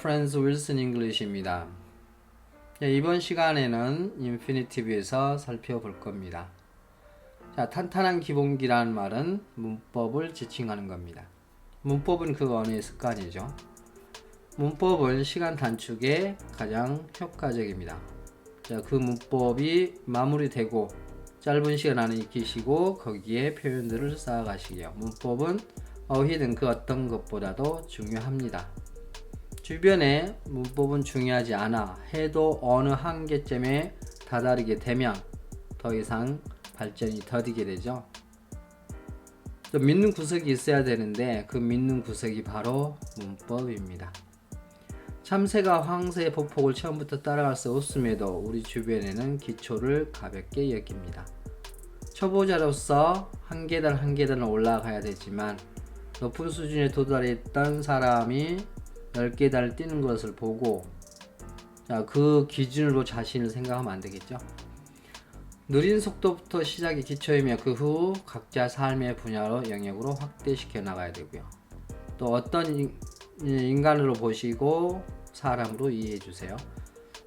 friends Wilson English입니다. 이번 시간에는 인피니티브에서 살펴볼 겁니다. 자, 탄탄한 기본기라는 말은 문법을 지칭하는 겁니다. 문법은 그 언어의 습관이죠. 문법은 시간 단축에 가장 효과적입니다. 자, 그 문법이 마무리되고 짧은 시간 안에 익히시고 거기에 표현들을 쌓아가시게요. 문법은 어휘든 그 어떤 것보다도 중요합니다. 주변에 문법은 중요하지 않아 해도 어느 한계점에 다다르게 되면 더 이상 발전이 더디게 되죠. 또 믿는 구석이 있어야 되는데 그 믿는 구석이 바로 문법입니다. 참새가 황새의 보폭을 처음부터 따라갈 수 없음에도 우리 주변에는 기초를 가볍게 여깁니다. 초보자로서 한 계단 한 계단을 올라가야 되지만 높은 수준에 도달했던 사람이 10계단을 뛰는 것을 보고 그 기준으로 자신을 생각하면 안 되겠죠. 느린 속도부터 시작이 기초이며 그 후 각자 삶의 분야로 영역으로 확대시켜 나가야 되고요. 또 어떤 인간으로 보시고 사람으로 이해해 주세요.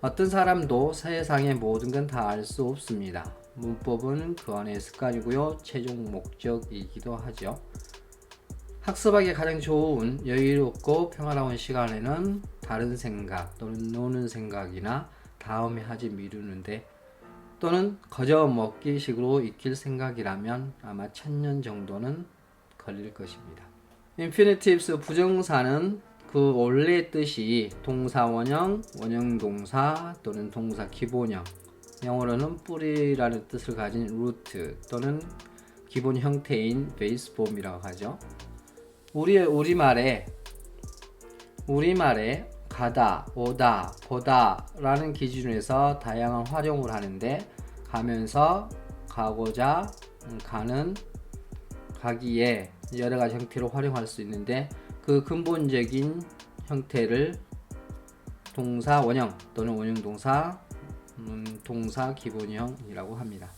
어떤 사람도 세상의 모든 건 다 알 수 없습니다. 문법은 그 안의 습관이고요. 최종 목적이기도 하죠. 학습하기 가장 좋은 여유롭고 평화로운 시간에는 다른 생각 또는 노는 생각이나 다음에 하지 미루는데 또는 거저 먹기 식으로 익힐 생각이라면 아마 1000년 정도는 걸릴 것입니다. 인피니티브스 부정사는 그 원래의 뜻이 동사 원형, 원형 동사 또는 동사 기본형, 영어로는 뿌리라는 뜻을 가진 루트 또는 기본 형태인 베이스 폼이라고 하죠. 우리말에 가다, 오다, 보다 라는 기준에서 다양한 활용을 하는데 가면서, 가고자, 가는, 가기에 여러 가지 형태로 활용할 수 있는데 그 근본적인 형태를 동사 원형 또는 원형 동사, 동사 기본형이라고 합니다.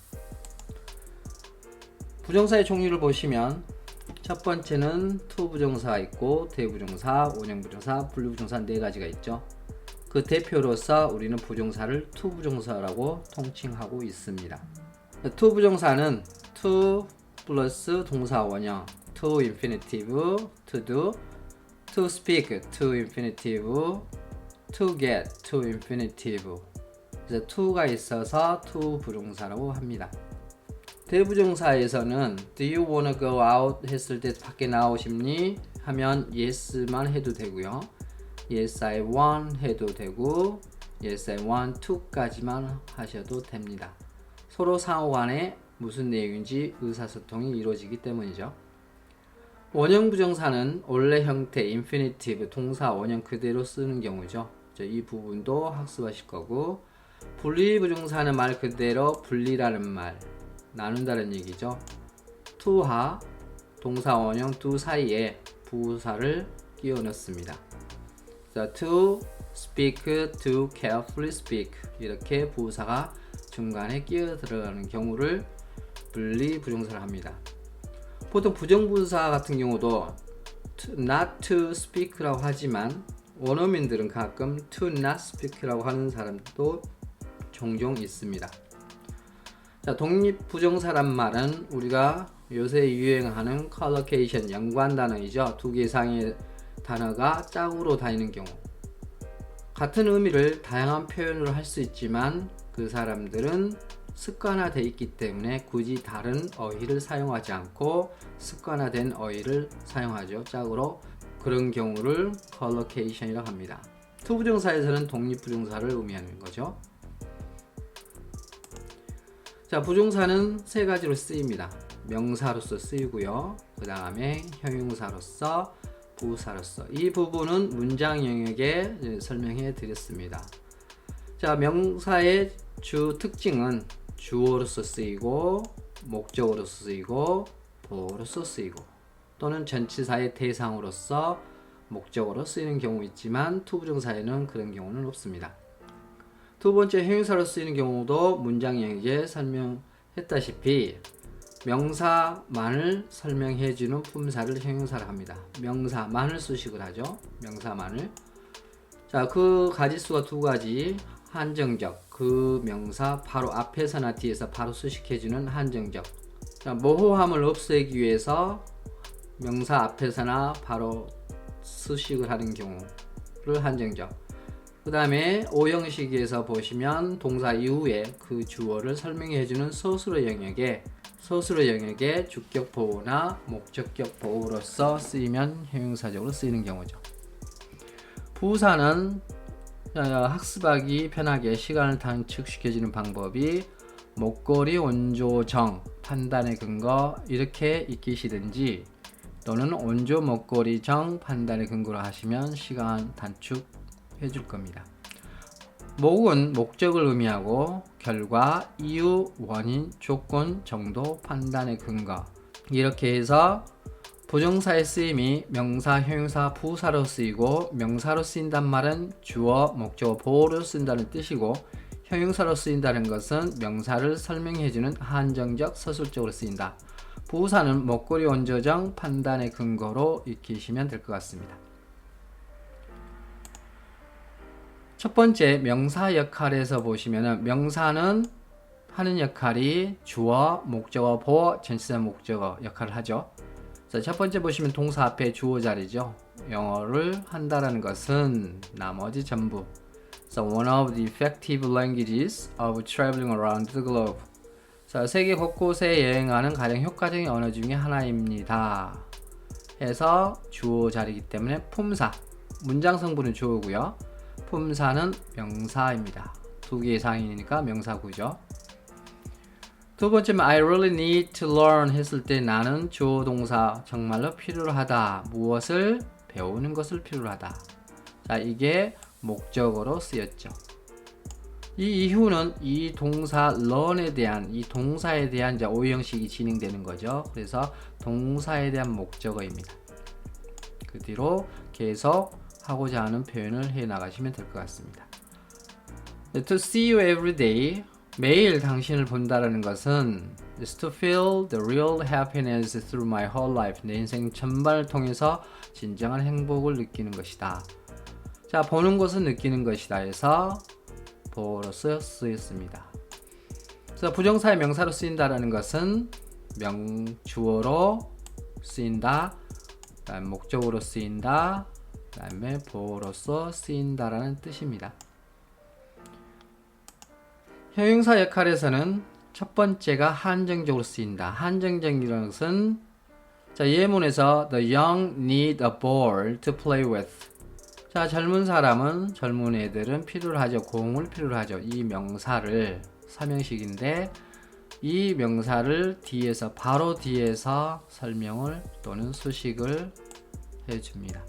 부정사의 종류를 보시면 첫 번째는 to 부정사가 있고 대부정사, 원형 부정사, 분류 부정사 네 가지가 있죠. 그 대표로서 우리는 부정사를 to 부정사라고 통칭하고 있습니다. to 부정사는 to 플러스 동사 원형, to infinitive, to do, to speak, to infinitive, to get, to infinitive. 그래서 to가 있어서 to 부정사라고 합니다. 대부정사에서는 Do you wanna go out 했을 때 밖에 나오십니? 하면 yes만 해도 되고요. Yes I want 해도 되고 Yes I want to까지만 하셔도 됩니다. 서로 상호간에 무슨 내용인지 의사소통이 이루어지기 때문이죠. 원형 부정사는 원래 형태 infinitive 동사 원형 그대로 쓰는 경우죠. 이 부분도 학습하실 거고 분리 부정사는 말 그대로 분리라는 말 나눈다는 얘기죠. to와 동사 원형 do 사이에 부사를 끼워 넣습니다. to speak, to carefully speak 이렇게 부사가 중간에 끼어 들어가는 경우를 분리 부정사를 합니다. 보통 부정부사 같은 경우도 not to speak라고 하지만 원어민들은 가끔 to not speak라고 하는 사람도 종종 있습니다. 자, 독립부정사란 말은 우리가 요새 유행하는 collocation 연관 단어이죠. 두 개 이상의 단어가 짝으로 다니는 경우 같은 의미를 다양한 표현으로 할 수 있지만 그 사람들은 습관화되어 있기 때문에 굳이 다른 어휘를 사용하지 않고 습관화된 어휘를 사용하죠. 짝으로 그런 경우를 collocation이라고 합니다. 투부정사에서는 독립부정사를 의미하는 거죠. 자, 부정사는 세 가지로 쓰입니다. 명사로서 쓰이고요. 그 다음에 형용사로서, 부사로서. 이 부분은 문장 영역에 설명해 드렸습니다. 자, 명사의 주 특징은 주어로서 쓰이고, 목적어로서 쓰이고, 보어로서 쓰이고, 또는 전치사의 대상으로서 목적어로 쓰이는 경우 있지만 투부정사에는 그런 경우는 없습니다. 두 번째 형용사로 쓰이는 경우도 문장 영역에 설명했다시피 명사만을 설명해주는 품사를 형용사를 합니다. 명사만을 수식을 하죠. 명사만을. 자, 그 가지수가 두 가지. 한정적, 그 명사 바로 앞에서나 뒤에서 바로 수식해주는 한정적. 자, 모호함을 없애기 위해서 명사 앞에서나 바로 수식을 하는 경우를 한정적. 그 다음에 오형식에서 보시면 동사 이후에 그 주어를 설명해주는 서술어 영역에 주격 보호나 목적격 보호로서 쓰이면 형용사적으로 쓰이는 경우죠. 부사는 학습하기 편하게 시간을 단축시켜주는 방법이 목걸이 원조 정 판단의 근거 이렇게 익히시든지 또는 원조 목걸이 정 판단의 근거로 하시면 시간 단축해 줄 겁니다. 목은 목적을 의미하고 결과, 이유, 원인, 조건, 정도, 판단의 근거 이렇게 해서 부정사의 쓰임이 명사, 형용사, 부사로 쓰이고 명사로 쓰인단 말은 주어, 목적어, 보호로 쓴다는 뜻이고 형용사로 쓰인다는 것은 명사를 설명해주는 한정적, 서술적으로 쓰인다. 부사는 목걸이 원조정 판단의 근거로 익히시면 될 것 같습니다. 첫 번째 명사 역할에서 보시면은 명사는 하는 역할이 주어, 목적어, 보호, 전치사 목적어 역할을 하죠. 첫 번째 보시면 동사 앞에 주어 자리죠. 영어를 한다라는 것은 나머지 전부. So one of the effective languages of traveling around the globe. 세계 곳곳에 여행하는 가장 효과적인 언어 중에 하나입니다. 해서 주어 자리이기 때문에 품사. 문장 성분은 주어고요. 품사는 명사입니다. 두 개 이상이니까 명사구죠. 두 번째는 I really need to learn 했을 때 나는 주어 동사 정말로 필요하다. 무엇을? 배우는 것을 필요하다. 자, 이게 목적어로 쓰였죠. 이 이후는 이 동사 learn에 대한 이 동사에 대한 이제 오형식이 진행되는 거죠. 그래서 동사에 대한 목적어입니다. 그 뒤로 계속 하고자 하는 표현을 해 나가시면 될 것 같습니다. To see you every day 매일 당신을 본다라는 것은 is to feel the real happiness through my whole life. 내 인생 전반을 통해서 진정한 행복을 느끼는 것이다. 자, 보는 것은 느끼는 것이다 해서 보어로서 쓰였습니다. 그래서 부정사의 명사로 쓰인다라는 것은 주어로 쓰인다, 그다음 목적으로 쓰인다, 그다음에 보어로서 쓰인다라는 뜻입니다. 형용사 역할에서는 첫 번째가 한정적으로 쓰인다. 한정적이라는 것은 자, 예문에서 the young need a ball to play with. 자, 젊은 애들은 필요로 하죠. 공을 필요로 하죠. 이 명사를 삼형식인데 이 명사를 바로 뒤에서 설명을 또는 수식을 해줍니다.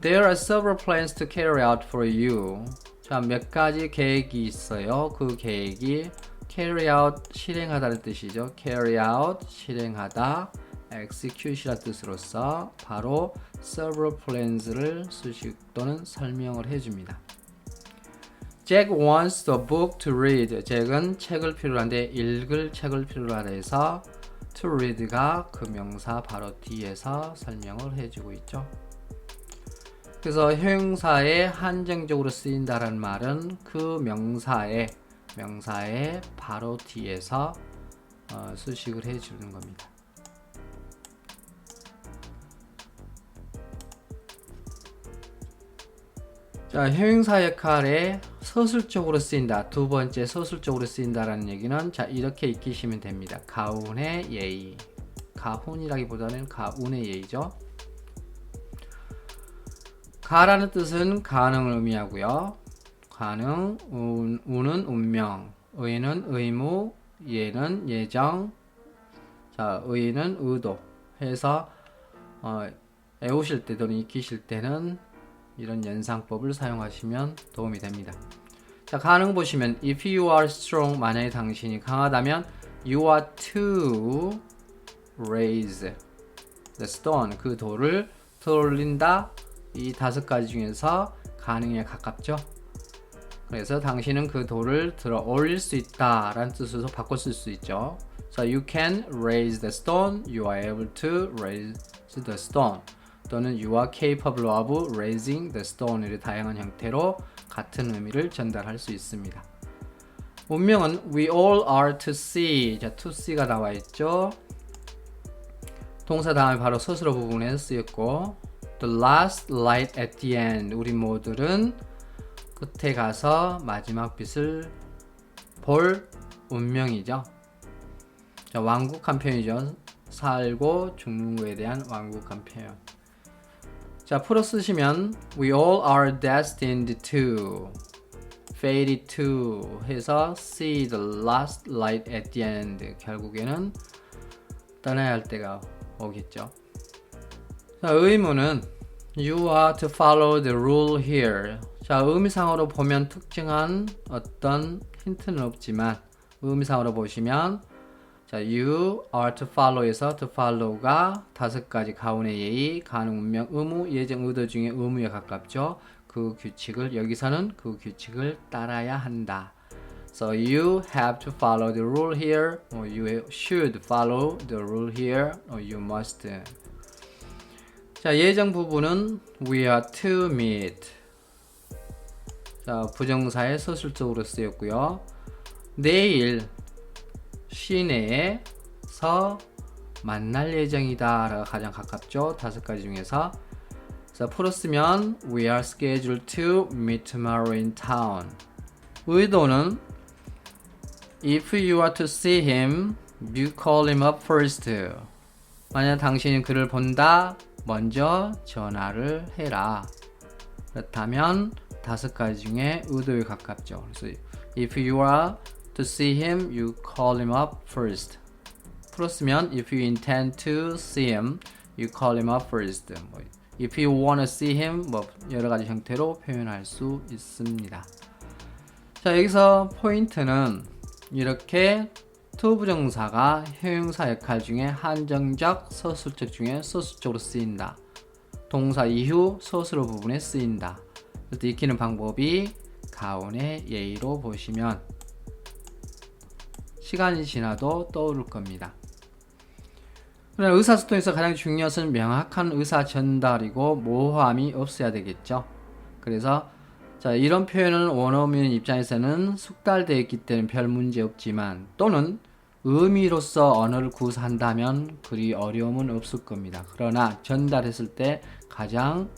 There are several plans to carry out for you. 자, 몇 가지 계획이 있어요. 그 계획이 carry out 실행하다는 뜻이죠. carry out 실행하다, execute이라는 뜻으로서 바로 several plans를 수식 또는 설명을 해줍니다. Jack wants a book to read. 잭은 책을 필요한데 읽을 책을 필요로 하다 해서 to read가 그 명사 바로 뒤에서 설명을 해주고 있죠. 그래서 형용사에 한정적으로 쓰인다는 말은 그 명사의 바로 뒤에서 수식을 해주는 겁니다. 자, 형용사 역할에 서술적으로 쓰인다. 두 번째 서술적으로 쓰인다라는 얘기는 자, 이렇게 익히시면 됩니다. 가운의 예의. 가훈이라기보다는 가운의 예의죠. 가라는 뜻은 가능을 의미하고요. 가능, 우는 운명, 의는 의무, 예는 예정, 자, 의는 의도 해서 외우실 때 또는 익히실 때는 이런 연상법을 사용하시면 도움이 됩니다. 자, 가능 보시면 if you are strong, 만약에 당신이 강하다면 you are to raise the stone, 그 돌을 들어올린다. 이 다섯 가지 중에서 가능에 가깝죠. 그래서 당신은 그 돌을 들어 올릴 수 있다 라는 뜻으로 바꿔 쓸 수 있죠. So you can raise the stone, you are able to raise the stone. 또는 you are capable of raising the stone 이런 다양한 형태로 같은 의미를 전달할 수 있습니다. 운명은 we all are to see. 자, to see가 나와 있죠. 동사 다음에 바로 서술어 부분에 쓰였고 the last light at the end. 우리 모두는 끝에 가서 마지막 빛을 볼 운명이죠. 자, 완곡한 표현이죠. 살고 죽는 거에 대한 완곡한 표현. 자, 풀어 쓰시면 we all are destined to fated to 해서 see the last light at the end. 결국에는 떠나야 할 때가 오겠죠. 자, 의문은 you are to follow the rule here. 자, 의미상으로 보면 특정한 어떤 힌트는 없지만 의미상으로 보시면 자, you are to follow에서 to follow가 5가지 가운의 예의, 가능, 운명, 의무, 예정, 의도 중에 의무에 가깝죠. 그 규칙을 여기서는 그 규칙을 따라야 한다. So you have to follow the rule here, or you should follow the rule here, or you must. 자, 예정 부분은 we are to meet. 자, 부정사에 서술적으로 쓰였고요. 내일 시내에서 만날 예정이다 라가 가장 가깝죠. 5가지 중에서. 자, 풀어 쓰면 we are scheduled to meet tomorrow in town. 의도는 if you are to see him, you call him up first. 만약 당신이 그를 본다, 먼저 전화를 해라. 그렇다면 5가지 중에 의도에 가깝죠. 그래서 if you are to see him, you call him up first. 풀었으면 if you intend to see him, you call him up first. if you want to see him, 여러 가지 형태로 표현할 수 있습니다. 자, 여기서 포인트는 이렇게 to 부정사가 형용사 역할 중에 한정적, 서술적 중에 서술적으로 쓰인다. 동사 이후 서술어 부분에 쓰인다. 이때 익히는 방법이 가온의 예의로 보시면 시간이 지나도 떠오를 겁니다. 그러나 의사소통에서 가장 중요한 것은 명확한 의사 전달이고 모호함이 없어야 되겠죠. 그래서 자, 이런 표현은 원어민 입장에서는 숙달되어 있기 때문에 별 문제 없지만 또는 의미로서 언어를 구사한다면 그리 어려움은 없을 겁니다. 그러나 전달했을 때 가장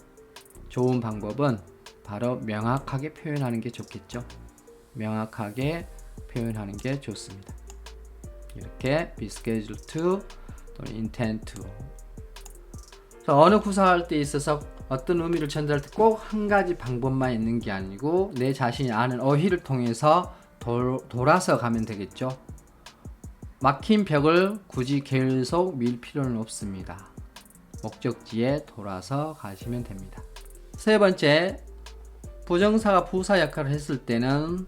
좋은 방법은 바로 명확하게 표현하는 게 좋겠죠. 명확하게 표현하는 게 좋습니다. 이렇게 be scheduled to 또는 intend to. 자, 언어 구사할 때 있어서 어떤 의미를 전달할 때 꼭 한 가지 방법만 있는 게 아니고 내 자신이 아는 어휘를 통해서 돌아서 가면 되겠죠. 막힌 벽을 굳이 계속 밀 필요는 없습니다. 목적지에 돌아서 가시면 됩니다. 세 번째, 부정사가 부사 역할을 했을 때는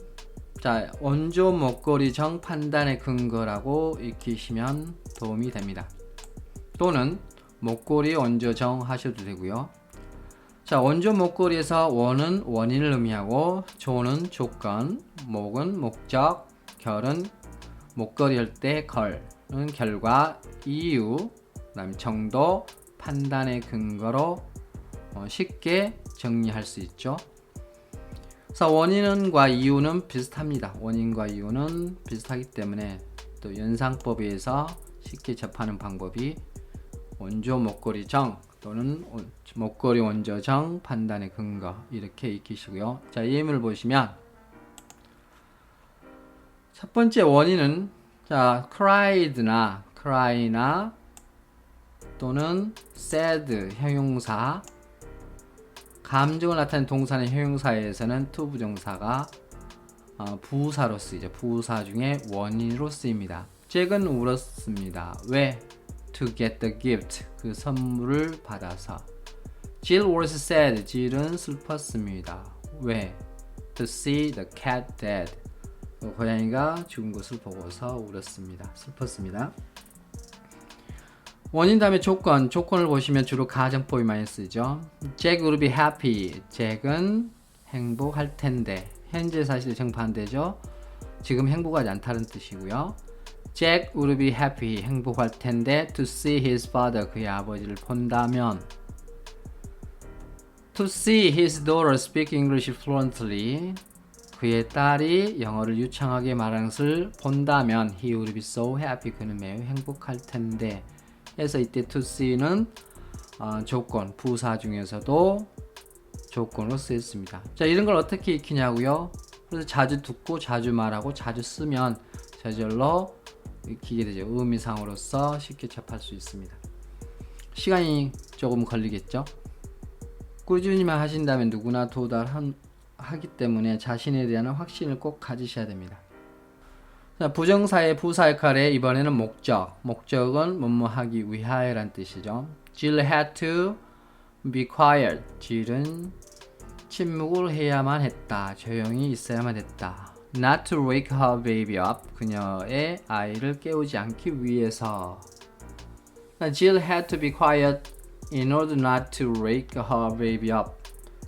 자, 원조, 목걸이, 정, 판단의 근거라고 익히시면 도움이 됩니다. 또는 목걸이, 원조, 정 하셔도 되고요. 자, 원조 목걸이에서 원은 원인을 의미하고 조는 조건, 목은 목적, 결은 목걸이 할 때 걸은 결과, 이유, 그다음 정도, 판단의 근거로 쉽게 정리할 수 있죠. 그래서 원인과 이유는 비슷합니다. 원인과 이유는 비슷하기 때문에 또 연상법에 의해서 쉽게 접하는 방법이 원조 목걸이 정 또는 목걸이 원조 정 판단의 근거 이렇게 익히시고요. 자, 예문을 보시면 첫 번째 원인은 자, cry나 또는 sad 형용사 감정을 나타내는 동사는 형용사에서는 to 부정사가 부사로 쓰이죠. 부사 중에 원인으로 쓰입니다. 잭은 울었습니다. 왜? To get the gift. 그 선물을 받아서. Jill was sad. Jill은 슬펐습니다. 왜? To see the cat dead. 고양이가 죽은 것을 보고서 울었습니다. 슬펐습니다. 원인 다음에 조건을 보시면 주로 가정법이 많이 쓰죠. Jack would be happy. 잭은 행복할 텐데. 현재 사실의 정반대죠. 지금 행복하지 않다는 뜻이고요. Jack would be happy. 행복할 텐데 to see his father. 그의 아버지를 본다면. To see his daughter speak English fluently. 그의 딸이 영어를 유창하게 말하는 것을 본다면 he would be so happy. 그는 매우 행복할 텐데. 그래서 이때 to see는 조건, 부사 중에서도 조건으로 쓰였습니다. 자, 이런 걸 어떻게 익히냐고요? 그래서 자주 듣고 자주 말하고 자주 쓰면 저절로 익히게 되죠. 의미상으로서 쉽게 접할 수 있습니다. 시간이 조금 걸리겠죠? 꾸준히만 하신다면 누구나 도달하기 때문에 자신에 대한 확신을 꼭 가지셔야 됩니다. 자, 부정사의 부사 역할에 이번에는 목적. 목적은 뭐뭐 하기 위하여란 뜻이죠. Jill had to be quiet. Jill은 침묵을 해야만 했다. 조용히 있어야만 했다. Not to wake her baby up. 그녀의 아이를 깨우지 않기 위해서. Jill had to be quiet in order not to wake her baby up.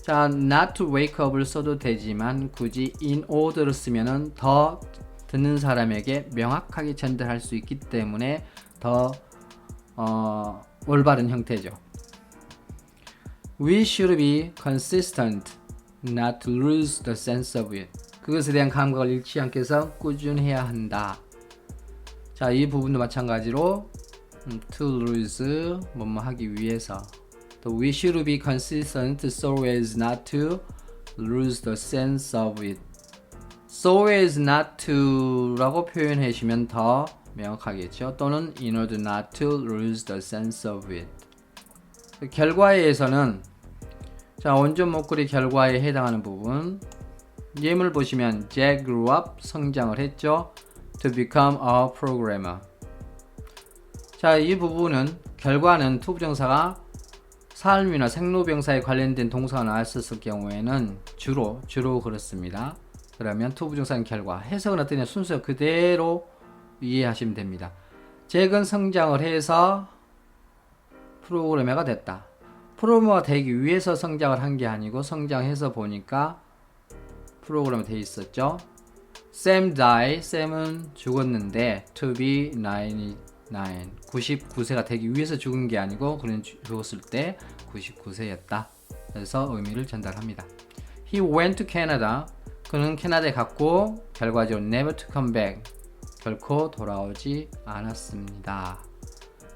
자, not to wake up을 써도 되지만 굳이 in order를 쓰면은 더 듣는 사람에게 명확하게 전달할 수 있기 때문에 더 올바른 형태죠. We should be consistent, not to lose the sense of it. 그것에 대한 감각을 잃지 않게 해서 꾸준해야 한다. 자, 이 부분도 마찬가지로 to lose 뭐뭐 하기 위해서. 또 we should be consistent so as not to lose the sense of it. So as not to 라고 표현해 주시면 더 명확하겠죠. 또는 in order not to lose the sense of it. 결과에서는 자, 원전 목걸이 결과에 해당하는 부분 예문을 보시면 Jack grew up 성장을 했죠. To become a programmer. 자, 이 부분은 결과는 투부정사가 삶이나 생로병사에 관련된 동사가 나왔을 경우에는 주로 그렇습니다. 그러면 투부정사는 결과, 해석은 어떠냐 순서 그대로 이해하시면 됩니다. 잭은 성장을 해서 프로그래머가 됐다. 프로그래머가 되기 위해서 성장을 한 게 아니고 성장해서 보니까 프로그래머 돼 있었죠. Sam died. Sam은 죽었는데 to be 99세가 되기 위해서 죽은 게 아니고 그는 죽었을 때 99세였다. 그래서 의미를 전달합니다. He went to Canada. 그는 캐나다에 갔고 결과적으로 never to come back. 결코 돌아오지 않았습니다.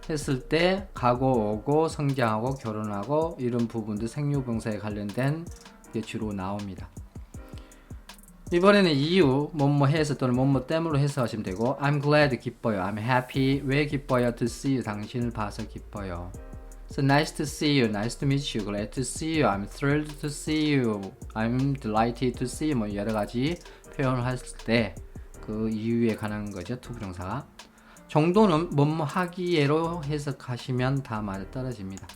했을 때 가고 오고 성장하고 결혼하고 이런 부분도 생로병사에 관련된 게 주로 나옵니다. 이번에는 이유 뭐뭐 해서 또는 뭐뭐 때문에 해석하시면 되고 I'm glad 기뻐요. I'm happy 왜 기뻐요? To see you 당신을 봐서 기뻐요. So nice to see you, nice to meet you, glad to see you, I'm thrilled to see you, I'm delighted to see you 뭐 여러 가지 표현을 했을 때 그 이유에 관한 거죠. 투부정사가. 정도는 뭐뭐 하기에로 해석하시면 다 맞아 떨어집니다.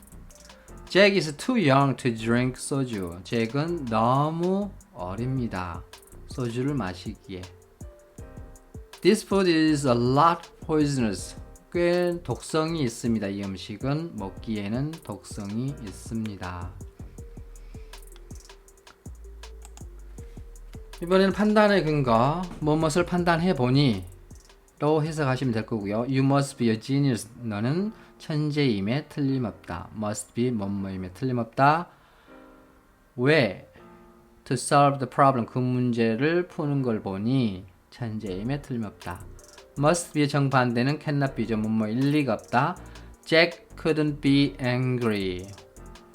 Jack is too young to drink soju. 잭은 너무 어립니다. 소주를 마시기에. This food is a lot poisonous. 꽤 독성이 있습니다. 이 음식은 먹기에는 독성이 있습니다. 이번에는 판단의 근거, 무엇을 판단해 보니 로 해석하시면 될 거고요. You must be a genius. 너는 천재임에 틀림없다. Must be 뭐뭐임에 틀림없다. 왜? To solve the problem. 그 문제를 푸는 걸 보니 천재임에 틀림없다. Must be의 정반대는 cannot be죠. 뭐뭐일 리가 없다. Jack couldn't be angry.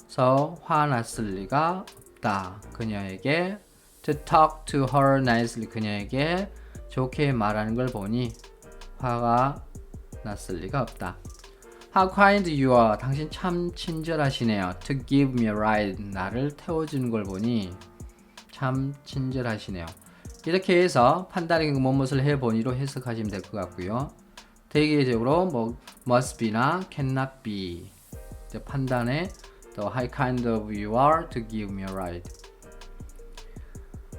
So 화났을 리가 없다. 그녀에게 to talk to her nicely. 그녀에게 좋게 말하는 걸 보니 화가 났을 리가 없다. How kind you are. 당신 참 친절하시네요. To give me a ride. 나를 태워주는 걸 보니 참 친절하시네요. 이렇게 해서 판단의 무엇을 해보니로 해석하시면 될 것 같고요. 대개적으로 뭐 must be나 cannot be 판단에 또 how kind of you are to give me a ride.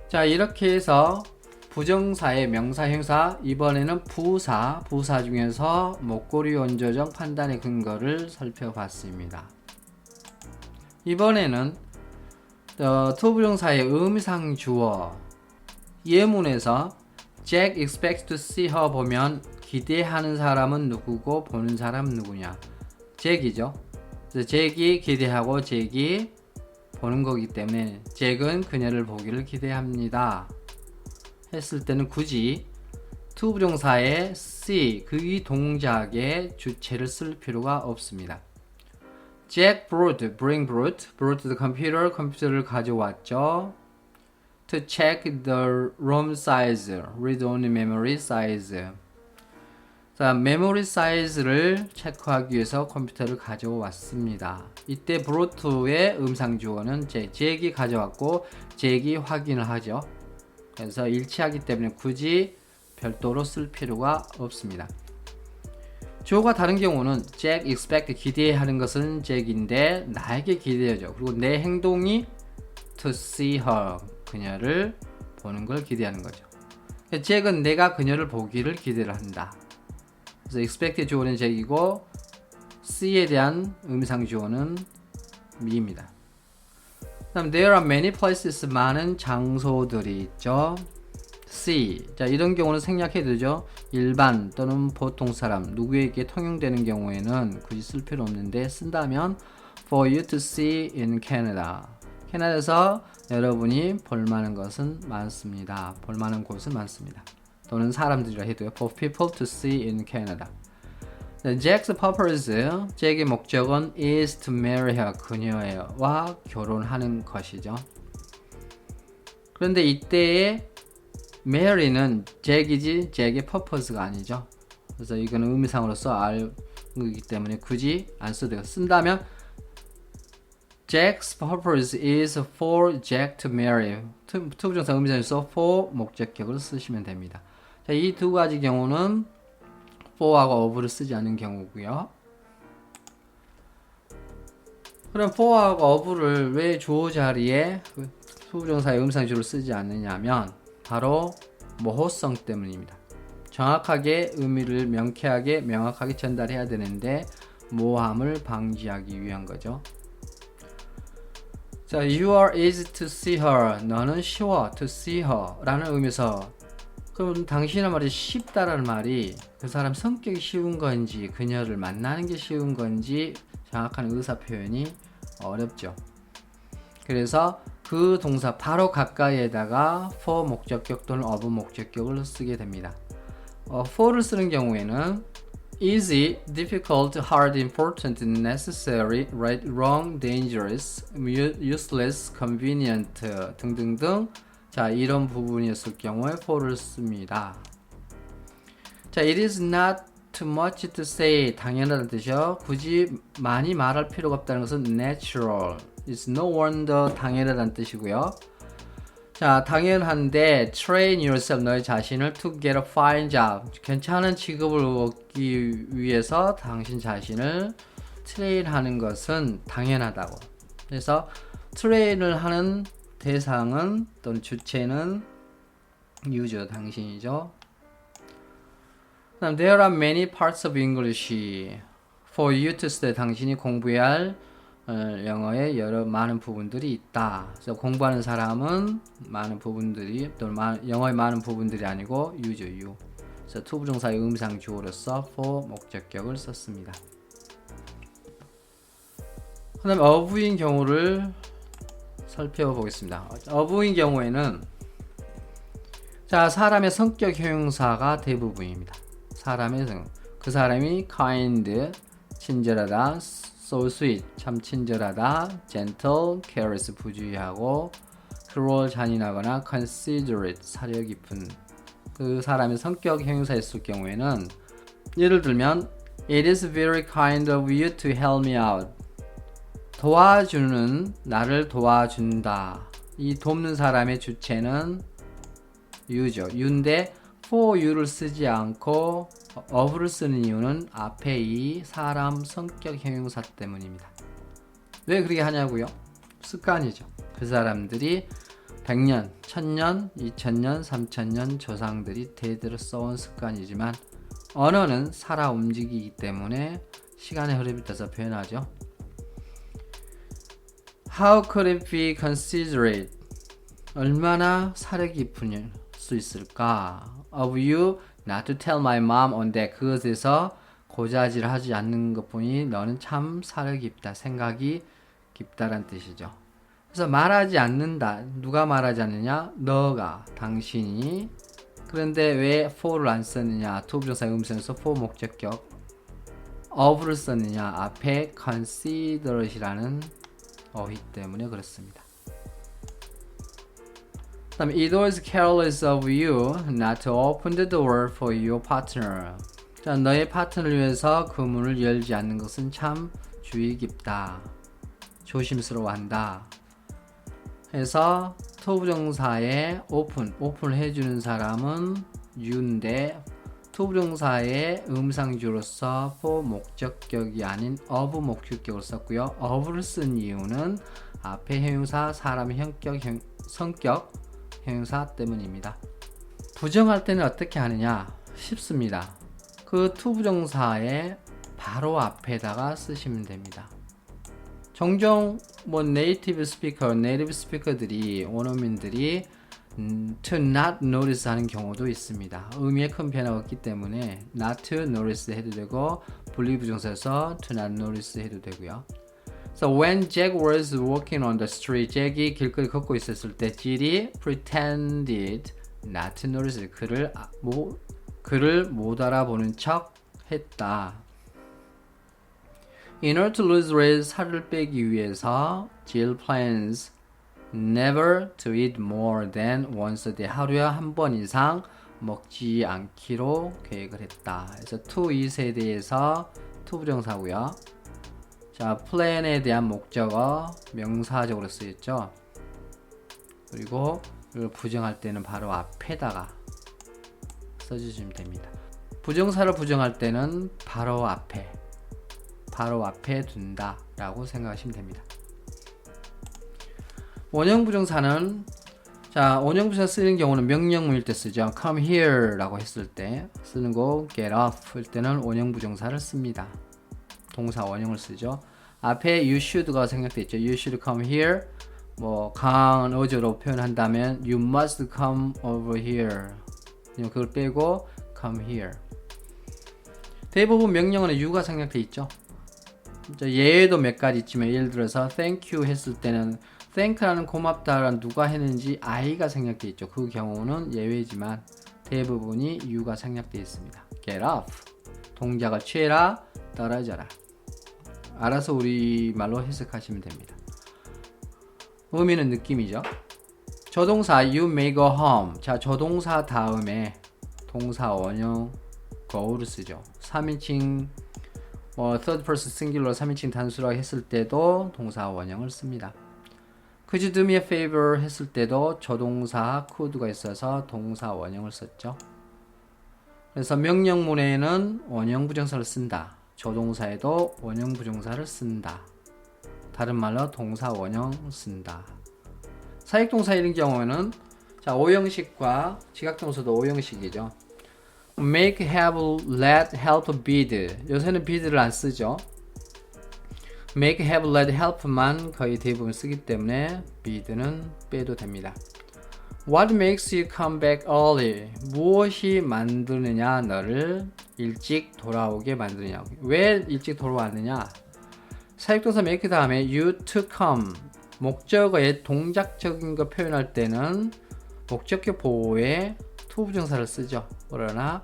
자, 이렇게 해서 부정사의 명사형사, 이번에는 부사 중에서 목고리 원조적 판단의 근거를 살펴봤습니다. 이번에는 투부정사의 의미상 주어 예문에서 Jack expects to see her 보면 기대하는 사람은 누구고 보는 사람은 누구냐? 잭이죠. 잭이 기대하고 잭이 보는 거기 때문에 잭은 그녀를 보기를 기대합니다 했을 때는 굳이 to 부정사의 see 그 동작의 주체를 쓸 필요가 없습니다. Jack brought the computer, 컴퓨터를 가져왔죠. To check the ROM size, read-only memory size. 자, 메모리 사이즈를 체크하기 위해서 컴퓨터를 가져왔습니다. 이때 brought의 음상 주어는 잭이 가져왔고 잭이 확인을 하죠. 그래서 일치하기 때문에 굳이 별도로 쓸 필요가 없습니다. 주어가 다른 경우는 Jack expect 기대하는 것은 잭인데 나에게 기대하죠. 그리고 내 행동이 to see her 그녀를 보는 걸 기대하는 거죠. 잭은 내가 그녀를 보기를 기대를 한다. 그래서 expect 주어는 잭이고 see에 대한 의미상 주어는 me입니다. 그다음 there are many places 많은 장소들이 있죠. see 자 이런 경우는 생략해도 되죠. 일반 또는 보통 사람 누구에게 통용되는 경우에는 굳이 쓸 필요 없는데 쓴다면 for you to see in Canada 캐나다에서 여러분이 볼만한 것은 많습니다. 볼만한 곳은 많습니다. 또는 사람들이라 해도요. for people to see in Canada Jack's purpose 잭의 목적은 is to marry her 그녀와 결혼하는 것이죠. 그런데 이때의 marry는 잭이지 잭의 purpose가 아니죠. 그래서 이거는 의미상으로서 R이기 때문에 굳이 안 써도 돼요. 쓴다면 Jack's purpose is for Jack to marry. 투부정사 의미상에서 for 목적격을 쓰시면 됩니다. 자, 이 두 가지 경우는 for하고 of를 쓰지 않는 경우고요. 그럼 for하고 of를 왜 주어 자리에 투부정사의 의미상주를 쓰지 않느냐면 바로 모호성 때문입니다. 정확하게 의미를 명쾌하게 명확하게 전달해야 되는데 모호함을 방지하기 위한 거죠. 자, you are easy to see her. 너는 쉬워 to see her 라는 의미에서 그럼 당신의 말이 쉽다라는 말이 그 사람 성격이 쉬운 건지 그녀를 만나는 게 쉬운 건지 정확한 의사 표현이 어렵죠. 그래서 그 동사 바로 가까이에다가 for 목적격 또는 of 목적격을 쓰게 됩니다. for를 쓰는 경우에는 easy, difficult, hard, important, necessary, right, wrong, dangerous, useless, convenient 등등등 자 이런 부분이었을 경우에 for를 씁니다. 자, it is not too much to say 당연하다는 뜻이요. 굳이 많이 말할 필요가 없다는 것은 natural, it's no wonder 당연하다는 뜻이고요. 자, 당연한데 train yourself 너의 자신을 to get a fine job 괜찮은 직업을 얻기 위해서 당신 자신을 트레인하는 것은 당연하다고. 그래서 트레인을 하는 대상은 또는 주체는 유저 당신이죠. 그다음 there are many parts of English for you to study 당신이 공부해야 할 영어의 여러 많은 부분들이 있다. 그래서 공부하는 사람은 많은 부분들이 또는 영어의 많은 부분들이 아니고 유죠 유. 그래서 투부정사의 의미상 주어로서 for 목적격을 썼습니다. 그다음 of인 경우를 살펴보겠습니다. of인 경우에는 자 사람의 성격 형용사가 대부분입니다. 그 사람이 kind 친절하다. so sweet 참 친절하다, gentle, careless 부주의하고, cruel 잔인하거나 considerate 사려 깊은 그 사람의 성격 형용사였을 경우에는 예를 들면 it is very kind of you to help me out 도와주는 나를 도와준다 이 돕는 사람의 주체는 you죠. you인데 for you를 쓰지 않고 of를 쓰는 이유는 앞에 이 사람 성격 형용사 때문입니다. 왜 그렇게 하냐고요? 습관이죠. 그 사람들이 100년, 1000년, 2000년, 3000년 조상들이 대대로 써온 습관이지만 언어는 살아 움직이기 때문에 시간의 흐름에 따라서 변하죠. How could it be considerate? 얼마나 사려 깊을 수 있을까? Of you not to tell my mom on that. 그것에서 고자질하지 않는 것뿐이 너는 참 사려 깊다. 생각이 깊다란 뜻이죠. 그래서 말하지 않는다. 누가 말하지 않느냐? 너가, 당신이. 그런데 왜 for를 안 썼느냐? 투부정사 음성에서 for 목적격 of를 썼느냐? 앞에 considerat이라는 어휘 때문에 그렇습니다. 그 다음에 it was careless of you not to open the door for your partner. 자, 너의 파트너를 위해서 그 문을 열지 않는 것은 참 주의 깊다. 조심스러워한다. 해서 투부정사의 오픈을 해주는 사람은 you인데 투부정사의 음상주로서 for 목적격이 아닌 of 목적격을 썼고요. of를 쓴 이유는 앞에 형용사 사람의 성격 형용사 때문입니다. 부정할 때는 어떻게 하느냐? 쉽습니다. 그 투부정사의 바로 앞에다가 쓰시면 됩니다. 종종 네이티브 스피커들이 원어민들이 to not notice 하는 경우도 있습니다. 의미에 큰 변화가 없기 때문에 not to notice 해도 되고 분리부정사에서 to not notice 해도 되고요. So when Jack was walking on the street, 잭이 길거리 걷고 있었을 때 Jill이 pretended not to notice 그를 못 알아보는 척 했다. In order to lose weight, 살을 빼기 위해서 Jill plans never to eat more than once a day. 하루에 한 번 이상 먹지 않기로 계획을 했다. 그래서 to eat에 대해서 투부정사고요. 자, plan에 대한 목적어 명사적으로 쓰였죠. 그리고 이걸 부정할 때는 바로 앞에다가 써주시면 됩니다. 부정사를 부정할 때는 바로 앞에 둔다 라고 생각하시면 됩니다. 원형부정사는 원형부정사 쓰는 경우는 명령문일 때 쓰죠. come here 라고 했을 때 쓰는 거 get off 일 때는 원형부정사를 씁니다. 동사 원형을 쓰죠. 앞에 you should가 생략되어 있죠. you should come here 강한 어조로 표현한다면 you must come over here 그걸 빼고 come here. 대부분 명령어는 you가 생략되어 있죠. 예외도 몇 가지 있지만 예를 들어서 thank you 했을 때는 thank라는 고맙다라는 누가 했는지 I가 생략되어 있죠. 그 경우는 예외지만 대부분이 you가 생략되어 있습니다. get off 동작을 취해라 떨어져라. 알아서 우리말로 해석하시면 됩니다. 의미는 느낌이죠. 조동사 you may go home. 자, 조동사 다음에 동사 원형 go를 쓰죠. 3인칭 third person singular 3인칭 단수라고 했을 때도 동사 원형을 씁니다. Could you do me a favor 했을 때도 조동사 could가 있어서 동사 원형을 썼죠. 그래서 명령문에는 원형 부정사를 쓴다. 조동사에도 원형 부정사를 쓴다. 다른 말로 동사 원형 쓴다. 사역동사 이런 경우에는 오형식과 지각동사도 오형식이죠. make, have, let, help, bid. 요새는 bid를 안 쓰죠. make, have, let, help만 거의 대부분 쓰기 때문에 bid는 빼도 됩니다. What makes you come back early? 무엇이 만드느냐 너를 일찍 돌아오게 만드느냐. 왜 일찍 돌아왔느냐? 사역동사 make 다음에 you to come 목적어의 동작적인 거 표현할 때는 목적격 보호에 to 부정사를 쓰죠. 그러나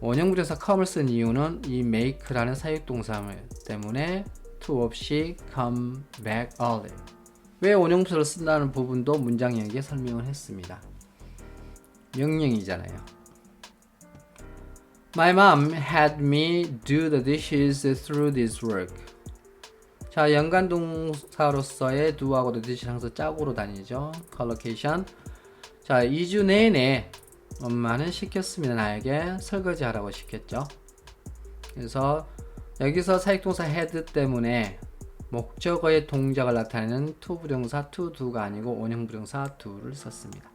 원형 부정사 come을 쓴 이유는 이 make라는 사역동사 때문에 to 없이 come back early. 왜 원형 부정사를 쓴다는 부분도 문장형에 설명을 했습니다. 명령이잖아요. My mom had me do the dishes through this work. 자, 연관 동사로서의 do하고 the dish를 항상 짝으로 다니죠. collocation. 자, 2주 내내 엄마는 시켰습니다. 나에게 설거지 하라고 시켰죠. 그래서 여기서 사역동사 had 때문에 목적어의 동작을 나타내는 to 부정사 to do가 아니고 원형 부정사 do를 썼습니다.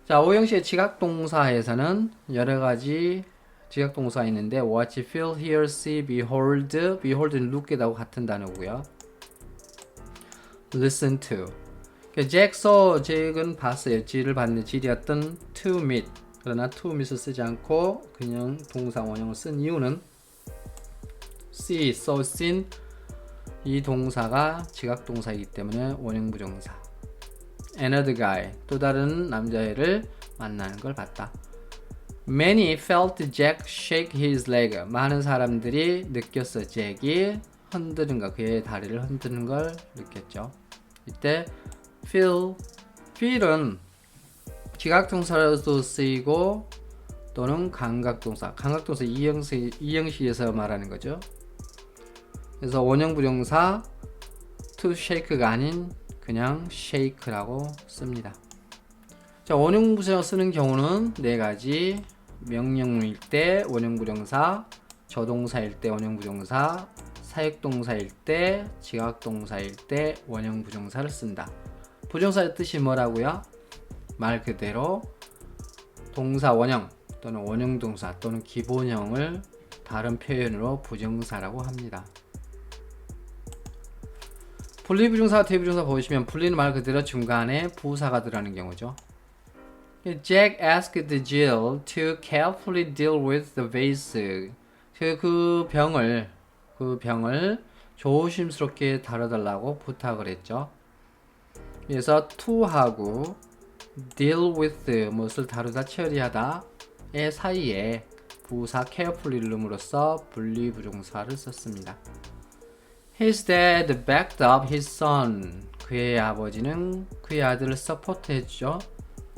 자, 오형식의 지각동사에서는 여러가지 지각동사가 있는데 watch, feel, hear, see, behold, behold는 look하고 같은 단어고요. listen to. 잭은 봤어요. G를 봤는데 G이 어떤 to meet. 그러나 to meet을 쓰지 않고 그냥 동사 원형을 쓴 이유는 see, saw, seen 이 동사가 지각동사이기 때문에 원형부정사. Another guy, 또 다른 남자애를 만나는 걸 봤다. Many felt Jack shake his leg. 많은 사람들이 느꼈어. 잭이 흔드는 거, 그의 다리를 흔드는 걸 느꼈죠. 이때 feel은 지각동사로도 쓰이고 또는 감각동사, 감각동사 이형식에서 말하는 거죠. 그래서 원형부정사 to shake가 아닌 그냥 shake라고 씁니다. 자, 원형부정사 쓰는 경우는 네 가지. 명령문일 때 원형부정사, 조동사일 때 원형부정사, 사역동사일 때, 지각동사일 때 원형부정사를 쓴다. 부정사의 뜻이 뭐라고요? 말 그대로 동사 원형 또는 원형동사 또는 기본형을 다른 표현으로 부정사라고 합니다. 분리부정사, 대부정사 보시면 분리는 말 그대로 중간에 부사가 들어가는 경우죠. Jack asked Jill to carefully deal with the vase. 그 병을 조심스럽게 다뤄달라고 부탁을 했죠. 그래서 to하고 deal with 무엇을 다루다 처리하다의 사이에 부사 carefully를 넣음으로써 분리부정사를 썼습니다. His dad backed up his son. 그의 아버지는 그의 아들을 서포트했죠.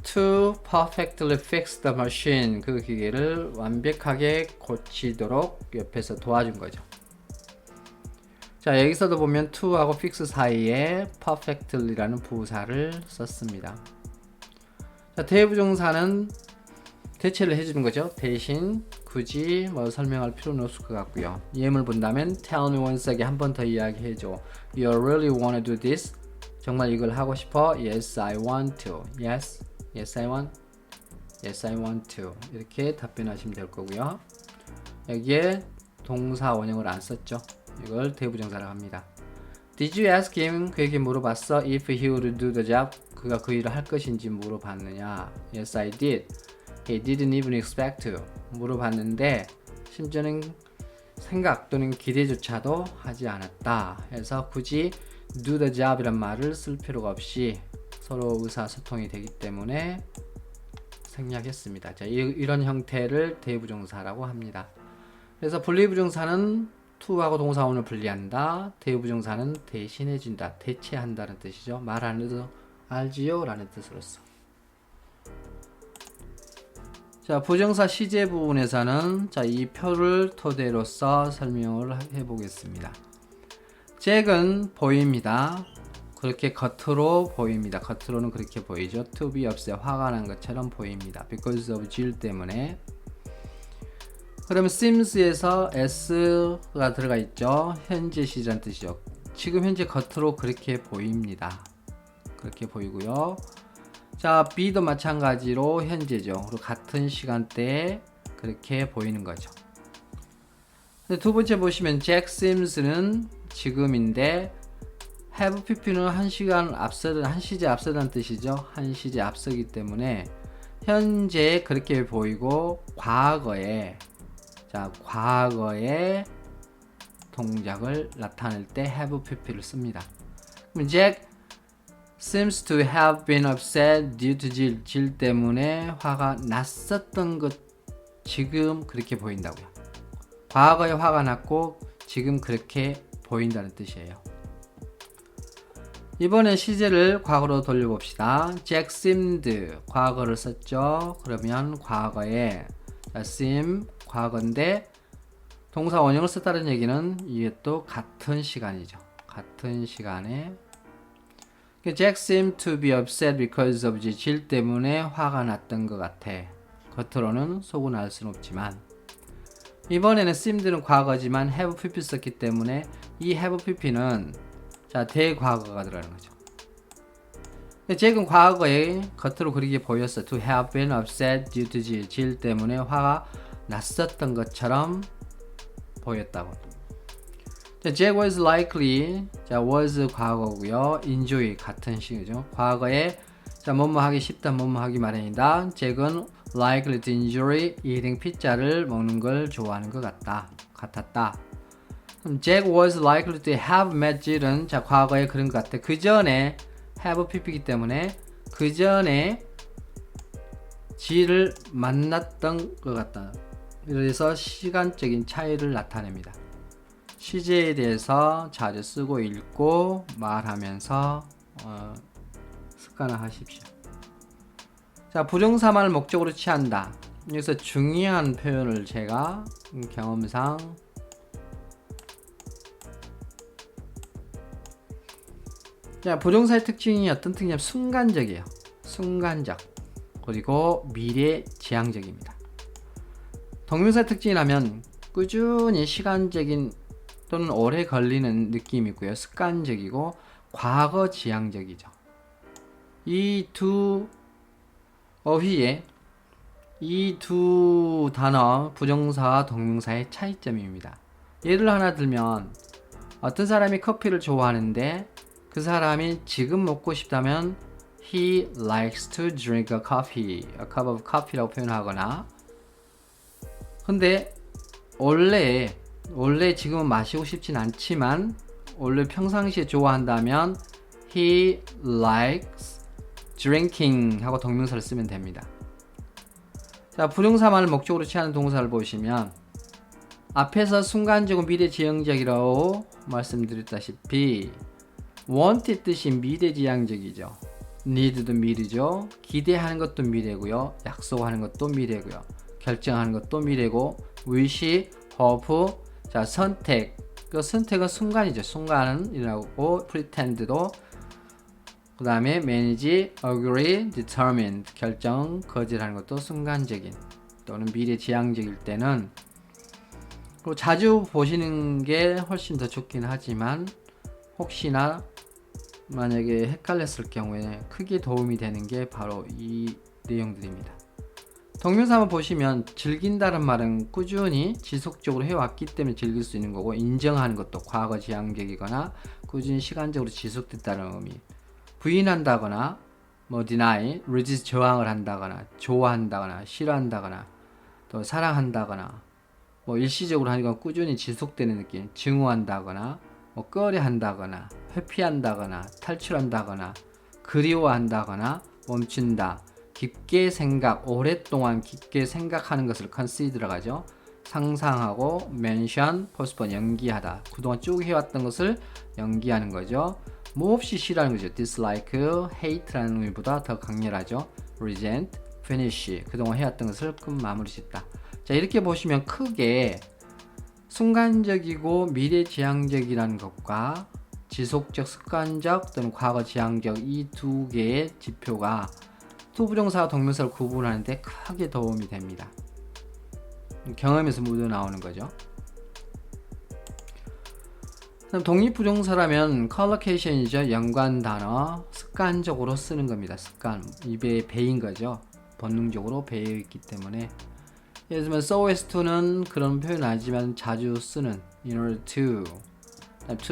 To perfectly fix the machine. 그 기계를 완벽하게 고치도록 옆에서 도와준 거죠. 자, 여기서도 보면 to하고 fix 사이에 perfectly라는 부사를 썼습니다. 자, 대부정사는 대체를 해주는 거죠. 대신 굳이 뭐 설명할 필요는 없을 것 같고요. 예문을 본다면 tell me once again, 한 번 더 이야기해줘. You really want to do this? 정말 이걸 하고 싶어? Yes, I want to. Yes, yes, I want. Yes, I want to. 이렇게 답변하시면 될 거고요. 여기에 동사 원형을 안 썼죠. 이걸 대부정사라고 합니다. Did you ask him? 그에게 물어봤어. If he would do the job? 그가 그 일을 할 것인지 물어봤느냐? Yes, I did. He didn't even expect to. 물어봤는데 심지어는 생각 또는 기대조차도 하지 않았다. 해서 굳이 do the job 이란 말을 쓸 필요가 없이 서로 의사소통이 되기 때문에 생략했습니다. 자, 이런 형태를 대부정사라고 합니다. 그래서 분리부정사는 to하고 동사원을 분리한다. 대부정사는 대신해준다, 대체한다는 뜻이죠. 말 안 해도 알지요? 라는 뜻으로서. 자, 부정사 시제 부분에서는 자, 이 표를 토대로서 설명을 해보겠습니다. 잭은 보입니다. 그렇게 겉으로 보입니다. 겉으로는 그렇게 보이죠. To be upset, 화가 난 것처럼 보입니다. Because of Jill 때문에. 그러면 sims에서 s가 들어가 있죠. 현재 시제라는 뜻이죠. 지금 현재 겉으로 그렇게 보입니다. 그렇게 보이고요. 자, B도 마찬가지로 현재죠. 그리고 같은 시간대에 그렇게 보이는 거죠. 두 번째 보시면 Jack Sims는 지금인데 have pp는 한 시제 앞서다는 뜻이죠. 한 시제 앞서기 때문에 현재 그렇게 보이고 과거에 동작을 나타낼 때 have pp를 씁니다. 그럼 Jack seems to have been upset due to Jill. Jill 때문에 화가 났었던 것, 지금 그렇게 보인다고요. 과거에 화가 났고 지금 그렇게 보인다는 뜻이에요. 이번에 시제를 과거로 돌려봅시다. Jack seemed, 과거를 썼죠. 그러면 과거에 seem, 과거인데 동사 원형을 썼다는 얘기는 이게 또 같은 시간이죠. 같은 시간에 Jack seemed to be upset because of Jill 때문에 화가 났던 것 같아. 겉으로는 속은 알 수는 없지만 이번에는 seemed는 과거지만 have pp 썼기 때문에 이 have pp는 자, 대과거가 들어가는 거죠. 잭은 과거에 겉으로 그렇게 보였어. To have been upset due to Jill. Jill 때문에 화가 났었던 것처럼 보였다고. 자, Jack was likely. 자, was 과거고요. enjoy 같은 식이죠. 과거에 자, 뭐뭐 하기 쉽다, 뭐뭐 하기 마련이다. 잭은 likely to enjoy eating 피자를 먹는 걸 좋아하는 것 같았다. Jack was likely to have met Jill은 자 과거에 그런 것 같아. 그 전에 have pp이기 때문에 그 전에 Jill을 만났던 것 같다. 그래서 시간적인 차이를 나타냅니다. 시제에 대해서 자주 쓰고 읽고 말하면서 습관화하십시오. 자, 부정사만을 목적으로 취한다. 여기서 중요한 표현을 제가 경험상 자, 부정사의 특징이 어떤 특징이냐면 순간적이에요. 순간적. 그리고 미래지향적입니다. 동명사의 특징이라면 꾸준히 시간적인 또는 오래 걸리는 느낌이고요. 습관적이고 과거지향적이죠. 이 두 어휘에 이 두 단어 부정사와 동명사의 차이점입니다. 예를 하나 들면 어떤 사람이 커피를 좋아하는데 그 사람이 지금 먹고 싶다면 He likes to drink a coffee, a cup of coffee라고 표현하거나 근데 원래 지금은 마시고 싶진 않지만 원래 평상시에 좋아한다면 He likes drinking 하고 동명사를 쓰면 됩니다. 자, 부정사만을 목적으로 취하는 동사를 보시면 앞에서 순간적이고 미래지향적이라고 말씀드렸다시피 want의 뜻이 미래지향적이죠. need도 미래죠. 기대하는 것도 미래고요. 약속하는 것도 미래고요. 결정하는 것도 미래고 wish, hope, 자 선택. 그 선택은 순간이죠. 순간은 이라고 pretend도 그 다음에 manage, agree, determined 결정, 거절하는 것도 순간적인 또는 미래지향적일 때는 그리고 자주 보시는 게 훨씬 더 좋긴 하지만 혹시나 만약에 헷갈렸을 경우에 크게 도움이 되는 게 바로 이 내용들입니다. 동명사 한번 보시면 즐긴다는 말은 꾸준히 지속적으로 해왔기 때문에 즐길 수 있는 거고 인정하는 것도 과거지향적이거나 꾸준히 시간적으로 지속됐다는 의미. 부인한다거나 뭐 deny, resist 저항을 한다거나 좋아한다거나 싫어한다거나 또 사랑한다거나 뭐 일시적으로 하니까 꾸준히 지속되는 느낌. 증오한다거나 뭐 꺼려한다거나 회피한다거나 탈출한다거나 그리워한다거나 멈춘다. 깊게 생각, 오랫동안 깊게 생각하는 것을 consider라고 하죠. 상상하고 mention, postpone, 연기하다. 그동안 쭉 해왔던 것을 연기하는 거죠. 몹시 싫어하는 거죠. dislike, hate라는 의미보다 더 강렬하죠. resent, finish, 그동안 해왔던 것을 끝 마무리 짓다. 자, 이렇게 보시면 크게 순간적이고 미래지향적이라는 것과 지속적, 습관적 또는 과거지향적 이 두 개의 지표가 투부정사와 동명사를 구분하는데 크게 도움이 됩니다. 경험에서 묻어 나오는 거죠. 독립부정사라면 collocation이죠. 연관 단어 습관적으로 쓰는 겁니다. 습관 입에 배인 거죠. 본능적으로 배어 있기 때문에 예를 들면 so as to는 그런 표현 아니지만 자주 쓰는 in order to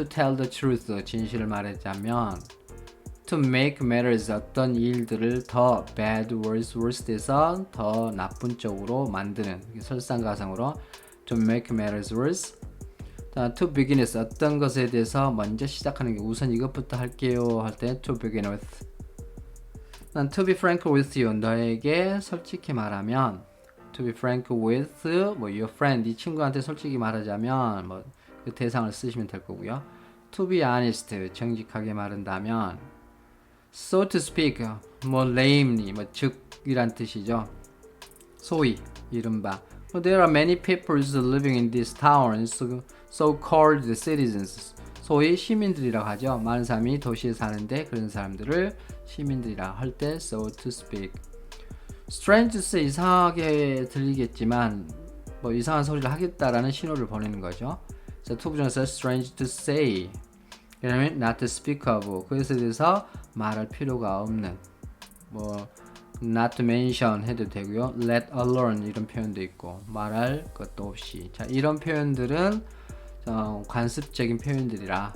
tell the truth 진실을 말하자면 to make matters 어떤 일들을 더 bad, worse 돼서 더 나쁜 쪽으로 만드는 설상가상으로 to make matters worse to begin with 어떤 것에 대해서 먼저 시작하는 게 우선 이것부터 할게요 할 때 to begin with to be frank with you 너에게 솔직히 말하면 to be frank with 뭐 your friend 이 친구한테 솔직히 말하자면 뭐 그 대상을 쓰시면 될 거고요. to be honest 정직하게 말한다면 so to speak 뭐 lamely 뭐 즉이란 뜻이죠. 소위 이른바 there are many people living in this town so-called citizens 소위 시민들이라고 하죠. 많은 사람이 도시에 사는데 그런 사람들을 시민들이라 할 때 so to speak strange to say 이상하게 들리겠지만 뭐 이상한 소리를 하겠다라는 신호를 보내는 거죠. 자, 투부정사 strange to say 그러면 not to speak of 그것에 대해서 말할 필요가 없는 뭐 not to mention 해도 되고요. let alone 이런 표현도 있고 말할 것도 없이 자 이런 표현들은 관습적인 표현들이라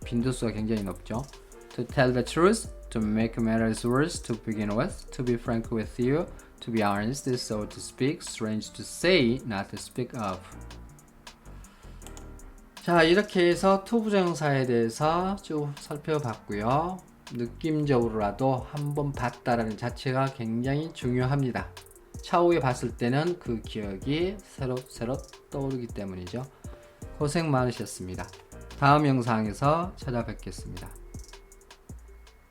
빈도수가 굉장히 높죠. to tell the truth, to make matters worse, to begin with, to be frank with you, to be honest, so to speak, strange to say, not to speak of 자, 이렇게 해서 투부정사에 대해서 쭉 살펴봤고요. 느낌적으로라도 한번 봤다라는 자체가 굉장히 중요합니다. 차후에 봤을 때는 그 기억이 새록새록 떠오르기 때문이죠. 고생 많으셨습니다. 다음 영상에서 찾아뵙겠습니다.